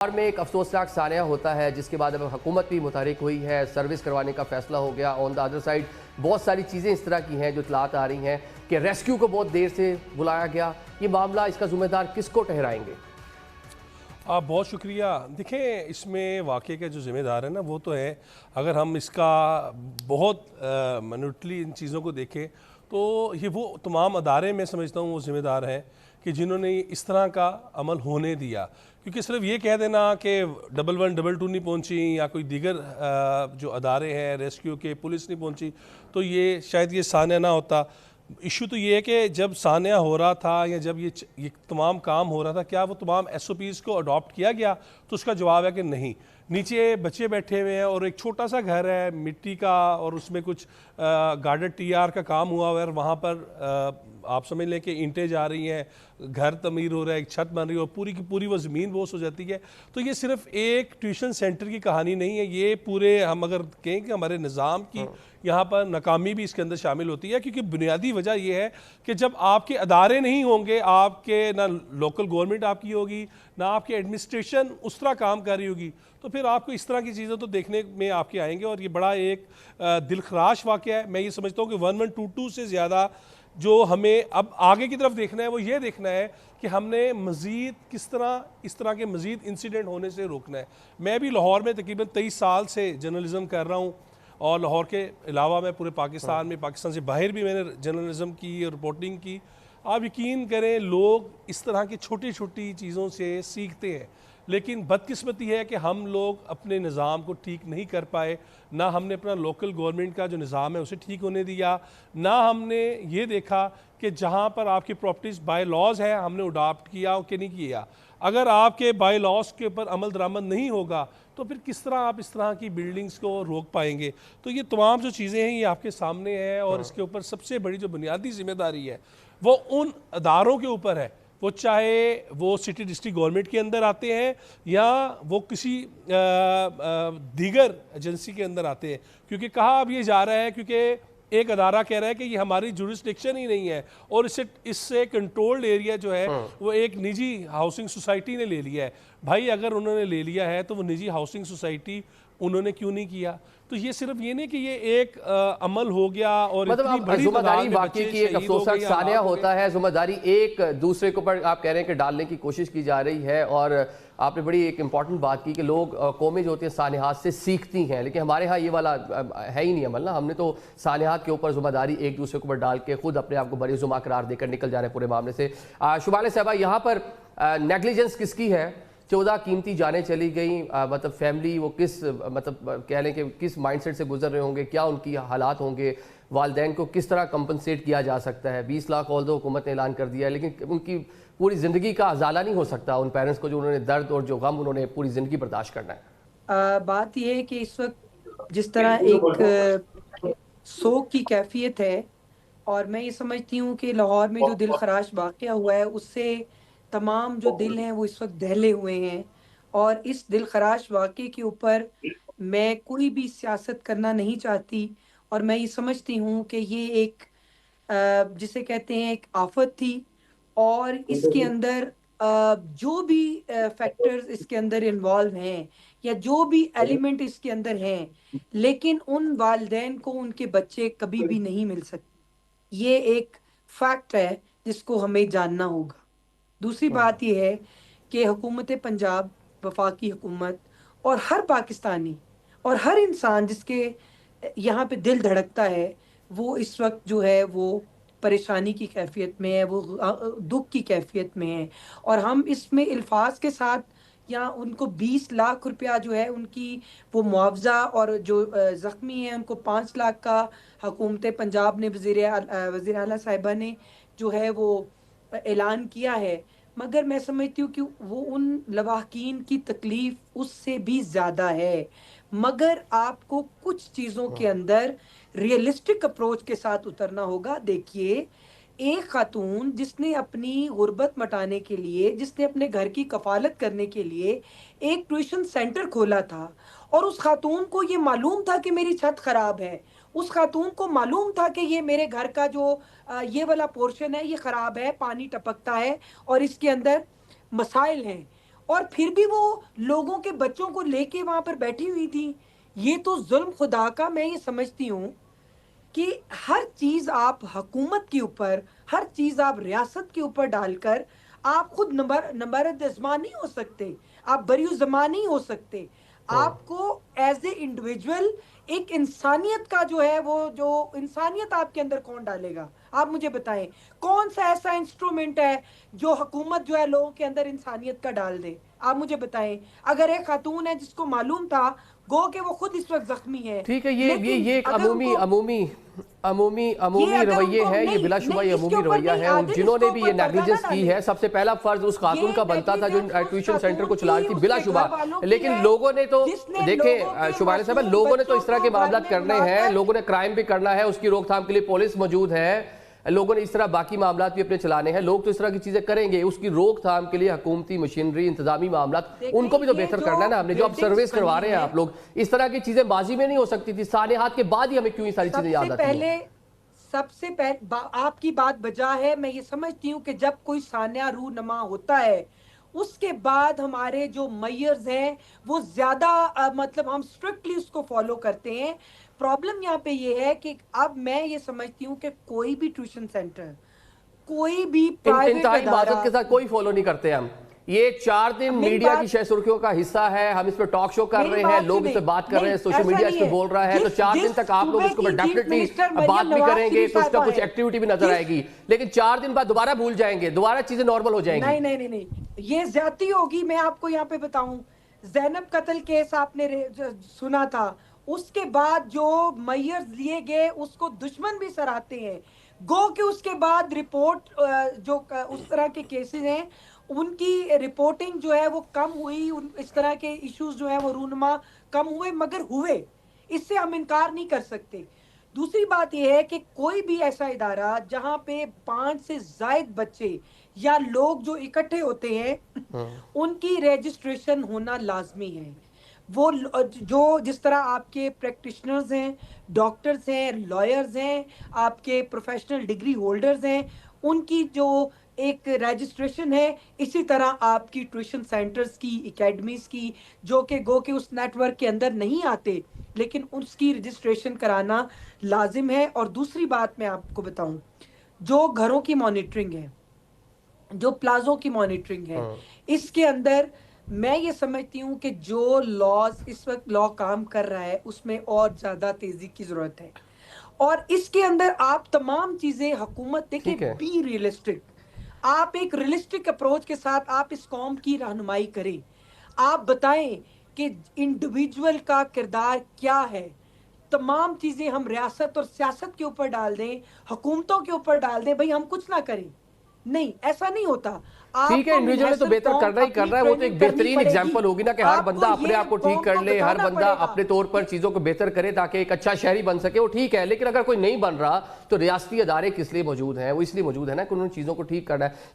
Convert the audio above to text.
और में एक अफसोसनाक सानिया होता है जिसके बाद अब हुकूमत भी मुतहरिक हुई है, सर्विस करवाने का फैसला हो गया। ऑन द अदर साइड बहुत सारी चीज़ें इस तरह की हैं जो इतलात आ रही हैं कि रेस्क्यू को बहुत देर से बुलाया गया। ये मामला, इसका जिम्मेदार किसको ठहराएंगे? आप बहुत शुक्रिया। देखें, इसमें वाक़े का जो ज़िम्मेदार है ना वो तो है, अगर हम इसका बहुत मिनटली इन चीज़ों को देखें तो ये वो तमाम अदारे मैं समझता हूँ वो ज़िम्मेदार हैं कि जिन्होंने इस तरह का अमल होने दिया। क्योंकि सिर्फ ये कह देना कि 11 22 नहीं पहुँची या कोई दीगर जो अदारे हैं रेस्क्यू के, पुलिस नहीं पहुँची, तो ये शायद ये सानिया ना होता। इशू तो ये है कि जब सानिया हो रहा था या जब ये तमाम काम हो रहा था, क्या वो तमाम SOPs को अडॉप्ट किया गया? तो उसका जवाब है कि नहीं। नीचे बच्चे बैठे हुए हैं और एक छोटा सा घर है मिट्टी का और उसमें कुछ गार्डर TR का काम हुआ हुआ है। वहाँ पर आप समझ लें कि ईंटें जा रही हैं, घर तमीर हो रहा है, एक छत बन रही है और पूरी की पूरी वो ज़मीन बोस हो जाती है। तो ये सिर्फ एक ट्यूशन सेंटर की कहानी नहीं है, ये पूरे हम अगर कहें कि हमारे निज़ाम की यहाँ पर नाकामी भी इसके अंदर शामिल होती है। क्योंकि बुनियादी वजह यह है कि जब आपके अदारे नहीं होंगे, आपके ना लोकल गवर्नमेंट आपकी होगी, ना आपकी एडमिनिस्ट्रेशन उस तरह काम कर रही होगी, तो फिर आपको इस तरह की चीज़ें तो देखने में आपके आएंगे। और ये बड़ा एक दिलखराश वाक़या है। मैं ये समझता हूँ कि 1122 से ज़्यादा जो हमें अब आगे की तरफ देखना है वो ये देखना है कि हमने मज़ीद किस तरह इस तरह के मज़ीद इंसिडेंट होने से रोकना है। मैं भी लाहौर में तकरीबन 23 साल से जर्नलिज़म कर रहा हूँ और लाहौर के अलावा मैं पूरे पाकिस्तान में, पाकिस्तान से बाहर भी मैंने जर्नलिज़म की, रिपोर्टिंग की। आप यकीन करें, लोग इस तरह की छोटी छोटी चीज़ों से सीखते हैं, लेकिन बदकिस्मती है कि हम लोग अपने निज़ाम को ठीक नहीं कर पाए। ना हमने अपना लोकल गवर्नमेंट का जो निज़ाम है उसे ठीक होने दिया, ना हमने ये देखा कि जहाँ पर आपकी प्रॉपर्टीज़ बाय लॉज है हमने अडॉप्ट किया कि नहीं किया। अगर आपके बाय लॉज के ऊपर अमल दरामद नहीं होगा तो फिर किस तरह आप इस तरह की बिल्डिंग्स को रोक पाएंगे? तो ये तमाम जो चीज़ें हैं ये आपके सामने है और इसके ऊपर सबसे बड़ी जो बुनियादी जिम्मेदारी है वो उन अदारों के ऊपर है, वो चाहे वो सिटी डिस्ट्रिक्ट गवर्नमेंट के अंदर आते हैं या वो किसी दीगर एजेंसी के अंदर आते हैं। क्योंकि कहा अब ये जा रहा है, क्योंकि एक अदारा कह रहा है कि ये हमारी जुरिस्डिक्शन ही नहीं है और इससे कंट्रोल्ड एरिया जो है वो एक निजी हाउसिंग सोसाइटी ने ले लिया है। भाई, अगर उन्होंने ले लिया है तो वो निजी हाउसिंग सोसाइटी उन्होंने क्यों नहीं किया? तो ये सिर्फ ये नहीं कि ये एक अमल हो गया और मतलब इतनी बड़ी जिम्मेदारी वाकई की एक अफसोसनाक सानिया होता है। जिम्मेदारी एक दूसरे के ऊपर आप कह रहे हैं कि डालने की कोशिश की जा रही है। और आपने बड़ी एक इंपॉर्टेंट बात की कि लोग कौमें जो होती हैं सानियात से सीखती हैं, लेकिन हमारे यहाँ ये वाला है ही नहीं अमल ना। हमने तो सानियात के ऊपर जिम्मेदारी एक दूसरे के ऊपर डाल के खुद अपने आप को बरी जुमा करार देकर निकल जा रहे हैं पूरे मामले से। शुभाले साहबा, यहाँ पर नेग्लिजेंस किसकी है? 14 कीमती जानें चली गई, मतलब फैमिली वो किस, मतलब कह लें कि किस माइंडसेट से गुजर रहे होंगे, क्या उनकी हालात होंगे, वालदैन को किस तरह कंपनसेट किया जा सकता है? 20 लाख ऑल दो हुकूमत ने ऐलान कर दिया है, लेकिन उनकी पूरी ज़िंदगी का अजाला नहीं हो सकता उन पेरेंट्स को जो उन्होंने दर्द और जो गम उन्होंने पूरी ज़िंदगी बर्दाश्त करना है। बात यह है कि इस वक्त जिस तरह एक शोक की कैफियत है, और मैं ये समझती हूँ कि लाहौर में जो दिलखराश वाक़या हुआ है उससे तमाम जो दिल हैं वो इस वक्त दहले हुए हैं। और इस दिलखराश वाक़ये के ऊपर मैं कोई भी सियासत करना नहीं चाहती। और मैं ये समझती हूँ कि ये एक जिसे कहते हैं एक आफत थी, और इसके अंदर जो भी फैक्टर्स इसके अंदर इन्वॉल्व हैं या जो भी एलिमेंट इसके अंदर हैं, लेकिन उन वालिदैन को उनके बच्चे कभी भी नहीं मिल सकते। ये एक फैक्ट है जिसको हमें जानना होगा। दूसरी बात यह है कि हुकूमत पंजाब, वफाकी हुकूमत और हर पाकिस्तानी और हर इंसान जिसके यहाँ पे दिल धड़कता है, वो इस वक्त जो है वो परेशानी की कैफियत में है, वो दुख की कैफियत में है। और हम इसमें अल्फाज के साथ या उनको 20 लाख रुपया जो है उनकी वो मुआवजा, और जो ज़ख्मी हैं उनको 5 लाख का हुकूमत पंजाब ने वज़ीर आला साहिबा ने जो है वो ऐलान किया है। मगर मैं समझती हूँ कि वो उन लवाहकीन की तकलीफ उससे भी ज़्यादा है। मगर आपको कुछ चीज़ों के अंदर रियलिस्टिक अप्रोच के साथ उतरना होगा। देखिए, एक खातून जिसने अपनी गुर्बत मटाने के लिए, जिसने अपने घर की कफालत करने के लिए एक ट्यूशन सेंटर खोला था, और उस खातून को ये मालूम था कि मेरी छत खराब है, उस खातून को मालूम था कि ये मेरे घर का जो ये वाला पोर्शन है ये खराब है, पानी टपकता है और इसके अंदर मसाइल हैं। और फिर भी वो लोगों के बच्चों को लेके वहां पर बैठी हुई थी। ये तो जुल्म खुदा का। मैं ये समझती हूँ कि हर चीज आप हुकूमत के ऊपर, हर चीज आप रियासत के ऊपर डालकर आप खुद नंबर जमान नहीं हो सकते, आप बरीउ जमान नहीं हो सकते। आपको एज ए इंडिविजुअल एक इंसानियत का जो है, वो जो इंसानियत आपके अंदर कौन डालेगा? आप मुझे बताएं, कौन सा ऐसा इंस्ट्रूमेंट है जो हुकूमत जो है लोगों के अंदर इंसानियत का डाल दे? आप मुझे बताएं। अगर एक खातून है जिसको मालूम था गो के वो खुद इस वक्त जख्मी है, ठीक है, ये एक अगर अमूमी उनको- अमूमी अमूमी ये अमूमी अगर रवैये उनको है, ये नहीं- बिलाशुबा नहीं, ये इसके अमूमी ऊपर रवैया नहीं, है। आदिल, जिन्होंने इसके भी ये ऊपर पर्दा नेग्लिजेंस ना की डालें। है, सबसे पहला फर्ज उस खातून ये का बनता था जो negligence उस ट्यूशन सेंटर को खातून चला रही थी, की, बिलाशुबा। उसके घर वालों की लेकिन है, लोगों ने तो जिसने देखे लोगों के शुभान साहब, मासूम लोगों ने तो इस तरह के बच्चों को मामला घर में करने हैं, बुलाकर- लोगों ने क्राइम भी करना है, उसकी रोकथाम के लिए पुलिस मौजूद है, लोगों ने इस तरह बाकी मामला भी अपने चलाने हैं। लोग तो इस तरह की चीजें करेंगे, उसकी रोकथाम के लिए हुकूमती मशीनरी, इंतजामी मामला, उनको भी तो ये बेहतर जो करना है ना। हमने जो अब buildings सर्विस करवा बनी रहे हैं है, आप लोग, इस तरह की चीजें माजी में नहीं हो सकती थी, सानेहात के बाद ही हमें क्यों ये सारी चीजें याद आती हैं? सबसे पहले आपकी बात बजा है। मैं ये समझती हूँ कि जब कोई सान्या रूनमा होता है उसके बाद हमारे जो मेयर्स हैं वो ज्यादा मतलब हम स्ट्रिक्टली उसको फॉलो करते हैं। प्रॉब्लम यहाँ पे ये है कि अब मैं ये समझती हूँ कि कोई भी ट्यूशन सेंटर, कोई भी प्राइवेट इंतहाई माजरत अदारा, के साथ कोई फॉलो नहीं करते हम। ये 4 दिन मेरी मीडिया बात- की शह सुर्खियों का हिस्सा है, हम इस पर टॉक शो कर मेरी रहे बात हैं, लोग सुनिए। इस पर बात कर रहे हैं, नहीं, सोशल ऐसा मीडिया इस नहीं पर बोल रहा है, तो जिस- 4 दिन जिस तक आप लोग सूबे इसके ऊपर की चीफ डेफिनेटली मिनिस्टर बात मरियम भी नवाज करेंगे, शरीफ कुछ ना साहिबा कुछ हैं। एक्टिविटी भी नजर जिस- आएगी, लेकिन 4 दिन बाद दोबारा भूल जाएंगे, दोबारा चीजें नॉर्मल हो जाएंगी। नहीं नहीं नहीं नहीं, ये ज्यादती होगी। मैं आपको यहाँ पे बताऊं, जैनब कत्ल केस आपने सुना था, उसके बाद जो मेयर्स लिए गए उसको दुश्मन भी सराहते हैं। गो के उसके बाद रिपोर्ट जो उस तरह के केसेस हैं उनकी रिपोर्टिंग जो है वो कम हुई, इस तरह के इश्यूज जो है वो रूनमा कम हुए, मगर हुए, इससे हम इनकार नहीं कर सकते। दूसरी बात यह है कि कोई भी ऐसा इदारा जहां पे 5 से ज्यादा बच्चे या लोग जो इकट्ठे होते हैं उनकी रजिस्ट्रेशन होना लाजमी है। वो जो जिस तरह आपके प्रैक्टिशनर्स हैं, डॉक्टर्स हैं, लॉयर्स हैं, आपके प्रोफेशनल डिग्री होल्डर्स हैं, उनकी जो एक रजिस्ट्रेशन है, इसी तरह आपकी ट्यूशन सेंटर्स की, एकेडमीज की, जो कि गो के उस नेटवर्क के अंदर नहीं आते, लेकिन उसकी रजिस्ट्रेशन कराना लाजिम है। और दूसरी बात मैं आपको बताऊं, जो घरों की मॉनिटरिंग है, जो प्लाजों की मॉनिटरिंग है, इसके अंदर मैं ये समझती हूँ कि जो लॉज इस वक्त लॉ काम कर रहा है उसमें और ज्यादा तेजी की जरूरत है। और इसके अंदर आप तमाम चीजें हुकूमत देखिए, ठीक है। बी रियलिस्टिक, आप एक रियलिस्टिक अप्रोच के साथ आप इस कौम की रहनुमाई करें। आप बताएं कि इंडिविजुअल का किरदार क्या है। तमाम चीजें हम रियासत और सियासत के ऊपर डाल दें, हुकूमतों के ऊपर डाल दें, भाई हम कुछ ना करें, नहीं, ऐसा नहीं होता। ठीक है, इंडिविजुअल तो बेहतर करना ही कर रहा है, वो तो एक बेहतरीन एग्जांपल होगी ना कि हर बंदा अपने आप को ठीक कर ले, हर बंदा अपने तौर पर चीजों को बेहतर करे ताकि एक अच्छा शहरी बन सके, वो ठीक है। लेकिन अगर कोई नहीं बन रहा तो रियासती अदारे किस लिए मौजूद हैं? वो इसलिए मौजूद है ना कि उन्होंने चीजों को ठीक करना है।